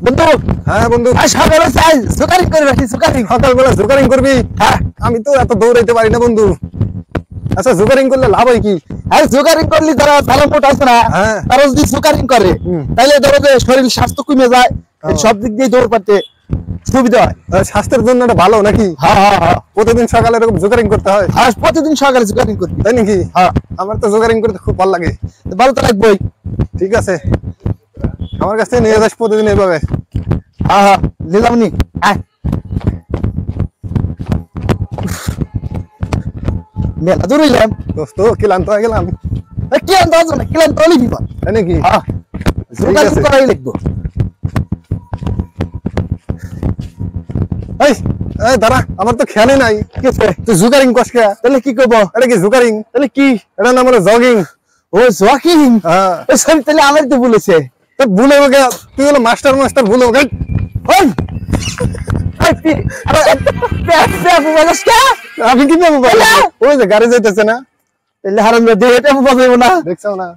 বন্ধু। হ্যাঁ বন্ধু, সকালে চাই জোকারিং করে রাখি। সকালবেলা জোকারিং করবি? হ্যাঁ। আমি তো এত দৌড়াইতে পারি না বন্ধু। আচ্ছা, জোকারিং করলে লাভ হয় কি? আরে জোকারিং করলে যারা ভালো মোট আছে না, তারা যদি জোকারিং করে তাহলে ধরো যে শরীর স্বাস্থ্য কমে যায়, সব দিক দিয়ে দৌড় পাতে সুবিধা হয়। স্বাস্থ্যের জন্য এটা ভালো নাকি? হ্যাঁ হ্যাঁ হ্যাঁ, প্রতিদিন সকালে এরকম জোকারিং করতে হয়? হ্যাঁ, প্রতিদিন সকালে জোকারিং করতে, তাই নাকি? হ্যাঁ, আমার তো জোকারিং করতে খুব ভালো লাগে। ভালো তো লাগবেই। ঠিক আছে, আমার কাছ থেকে নিয়ে যাস প্রতিদিন এইভাবে। হ্যাঁ হ্যাঁ, নিলাম নি। মেলা দূর হইলাম দোস্ত, ক্লান্ত হয়ে গেলাম। ক্লান্ত হচ্ছে না, ক্লান্ত হলে বিপদ, তাই নাকি? হ্যাঁ, জোকারিং করাই লাগবো। এই দাঁড়া, আমার তো খেয়ালই নাই। তুই জোকারিং করছ কে? তাহলে কি করবো? এটা কি জোকারিং? তাহলে কি? এটা নাম হলো জগিং। ও জগিং? হ্যাঁ। তাহলে আমার তো বলেছে। তো ভুলে গে, তুই হলো মাস্টার ভুলে গে। আমি কি ওই যে গাড়ি যাইতেছে না, তাহলে হারাম দেখছো না?